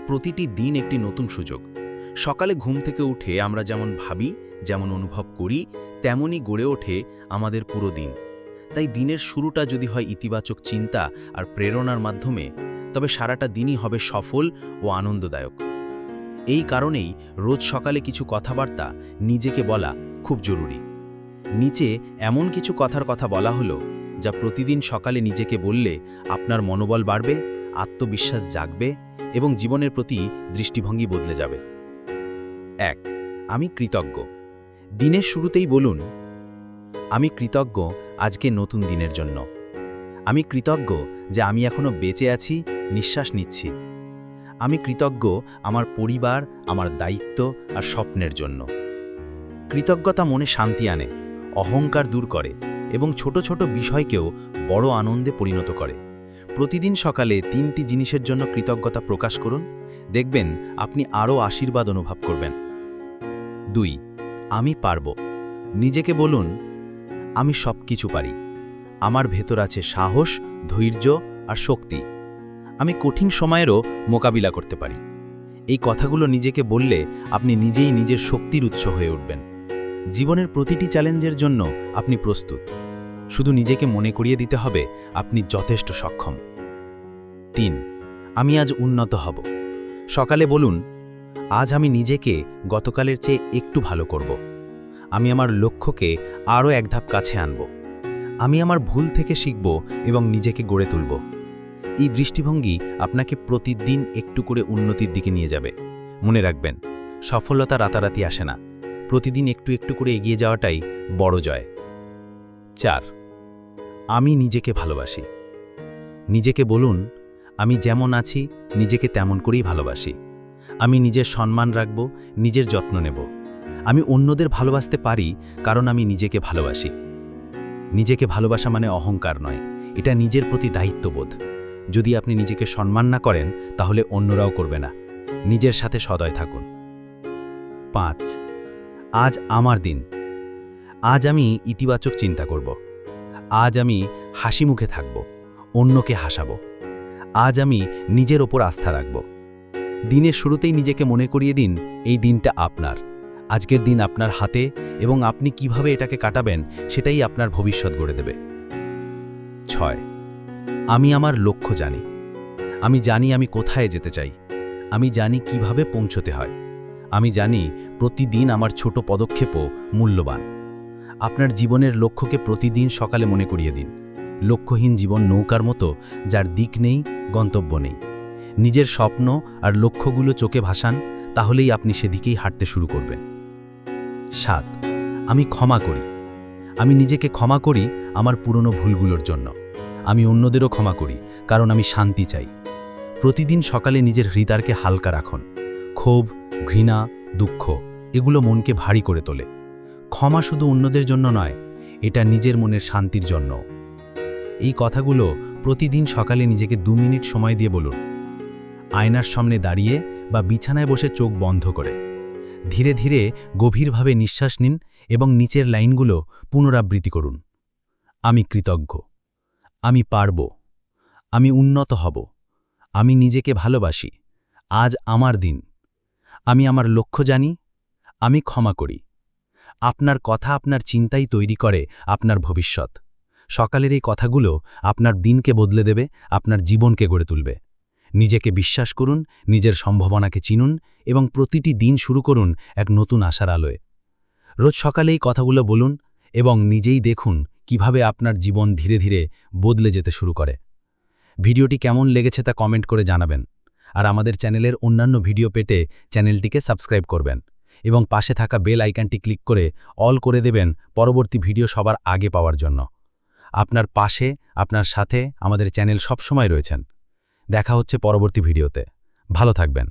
প্রতিটি দিন একটি নতুন সুযোগ। সকালে ঘুম থেকে উঠে আমরা যেমন ভাবি, যেমন অনুভব করি, তেমনই গড়ে ওঠে আমাদের পুরো দিন। তাই দিনের শুরুটা যদি হয় ইতিবাচক চিন্তা আর প্রেরণার মাধ্যমে, তবে সারাটা দিনই হবে সফল ও আনন্দদায়ক। এই কারণেই রোজ সকালে কিছু কথাবার্তা নিজেকে বলা খুব জরুরি। নিচে এমন কিছু কথার কথা বলা হলো, যা প্রতিদিন সকালে নিজেকে বললে আপনার মনোবল বাড়বে, আত্মবিশ্বাস জাগবে এবং জীবনের প্রতি দৃষ্টিভঙ্গি বদলে যাবে। ১. আমি কৃতজ্ঞ। দিনের শুরুতেই বলুন, আমি কৃতজ্ঞ আজকে নতুন দিনের জন্য। আমি কৃতজ্ঞ যে আমি এখনো বেঁচে আছি, নিঃশ্বাস নিচ্ছি। আমি কৃতজ্ঞ আমার পরিবার, আমার দায়িত্ব আর স্বপ্নের জন্য। কৃতজ্ঞতা মনে শান্তি আনে, অহংকার দূর করে এবং ছোট ছোট বিষয়কেও বড় আনন্দে পরিণত করে। প্রতিদিন সকালে 3টি জিনিসের জন্য কৃতজ্ঞতা প্রকাশ করুন, দেখবেন আপনি আরও আশীর্বাদ অনুভব করবেন। 2. আমি পারব। নিজেকে বলুন, আমি সব কিছু পারি। আমার ভেতর আছে সাহস, ধৈর্য আর শক্তি। আমি কঠিন সময়েরও মোকাবিলা করতে পারি। এই কথাগুলো নিজেকে বললে আপনি নিজেই নিজের শক্তির উৎস হয়ে উঠবেন। জীবনের প্রতিটি চ্যালেঞ্জের জন্য আপনি প্রস্তুত। শুধু নিজেকে মনে করিয়ে দিতে হবে আপনি যথেষ্ট সক্ষম। 3. আমি আজ উন্নত হব। সকালে বলুন, আজ আমি নিজেকে গতকালের চেয়ে একটু ভালো করব। আমি আমার লক্ষ্যকে আরও এক ধাপ কাছে আনব। আমি আমার ভুল থেকে শিখব এবং নিজেকে গড়ে তুলব। এই দৃষ্টিভঙ্গি আপনাকে প্রতিদিন একটু করে উন্নতির দিকে নিয়ে যাবে। মনে রাখবেন, সফলতা রাতারাতি আসে না, প্রতিদিন একটু একটু করে এগিয়ে যাওয়াটাই বড় জয়। 4. আমি নিজেকে ভালোবাসি। নিজেকে বলুন, আমি যেমন আছি নিজেকে তেমন করেই ভালোবাসি। আমি নিজের সম্মান রাখব, নিজের যত্ন নেব। আমি অন্যদের ভালোবাসতে পারি কারণ আমি নিজেকে ভালোবাসি। নিজেকে ভালোবাসা মানে অহংকার নয়, এটা নিজের প্রতি দায়িত্ববোধ। যদি আপনি নিজেকে সম্মান না করেন, তাহলে অন্যরাও করবে না। নিজের সাথে সদয় থাকুন। 5. আজ আমার দিন। আজ আমি ইতিবাচক চিন্তা করব। আজ আমি হাসি মুখে থাকব, অন্যকে হাসাবো। আজ আমি নিজের ওপর আস্থা রাখব। দিনের শুরুতেই নিজেকে মনে করিয়ে দিন, এই দিনটা আপনার। আজকের দিন আপনার হাতে এবং আপনি কিভাবে এটাকে কাটাবেন সেটাই আপনার ভবিষ্যৎ গড়ে দেবে। 6. আমি আমার লক্ষ্য জানি। আমি জানি আমি কোথায় যেতে চাই। আমি জানি কিভাবে পৌঁছতে হয়। আমি জানি প্রতিদিন আমার ছোট পদক্ষেপও মূল্যবান। আপনার জীবনের লক্ষ্যকে প্রতিদিন সকালে মনে করিয়ে দিন। লক্ষ্যহীন জীবন নৌকার মতো, যার দিক নেই, গন্তব্য নেই। নিজের স্বপ্ন আর লক্ষ্যগুলো চোখে ভাসান, তাহলেই আপনি সেদিকেই হাঁটতে শুরু করবেন। 7. আমি ক্ষমা করি। আমি নিজেকে ক্ষমা করি আমার পুরনো ভুলগুলোর জন্য। আমি অন্যদেরও ক্ষমা করি কারণ আমি শান্তি চাই। প্রতিদিন সকালে নিজের হৃদয়কে হালকা রাখুন। ক্ষোভ, ঘৃণা, দুঃখ এগুলো মনকে ভারী করে তোলে। ক্ষমা শুধু অন্যদের জন্য নয়, এটা নিজের মনের শান্তির জন্য। এই কথাগুলো প্রতিদিন সকালে নিজেকে 2 মিনিট সময় দিয়ে বলুন। আয়নার সামনে দাঁড়িয়ে বা বিছানায় বসে চোখ বন্ধ করে ধীরে ধীরে গভীরভাবে নিঃশ্বাস নিন এবং নিচের লাইনগুলো পুনরাবৃত্তি করুন। আমি কৃতজ্ঞ। আমি পারব। আমি উন্নত হব। আমি নিজেকে ভালোবাসি। আজ আমার দিন। আমি আমার লক্ষ্য জানি। আমি ক্ষমা করি। আপনার কথা আপনার চিন্তাই তৈরি করে আপনার ভবিষ্যৎ। সকালের এই কথাগুলো আপনার দিনকে বদলে দেবে, আপনার জীবনকে গড়ে তুলবে। নিজেকে বিশ্বাস করুন, নিজের সম্ভাবনাকে চিনুন এবং প্রতিটি দিন শুরু করুন এক নতুন আশার আলোয়। রোজ সকালে এই কথাগুলো বলুন এবং নিজেই দেখুন কিভাবে আপনার জীবন ধীরে ধীরে বদলে যেতে শুরু করে। ভিডিওটি কেমন লেগেছে তা কমেন্ট করে জানাবেন। আর আমাদের চ্যানেলের অন্যান্য ভিডিও পেতে চ্যানেলটিকে সাবস্ক্রাইব করবেন এবং পাশে থাকা বেল আইকনটি ক্লিক করে অল করে দেবেন পরবর্তী ভিডিও সবার আগে পাওয়ার জন্য। আপনার পাশে, আপনার সাথে আমাদের চ্যানেল সবসময় রয়েছেন। দেখা হচ্ছে পরবর্তী ভিডিওতে। ভালো থাকবেন।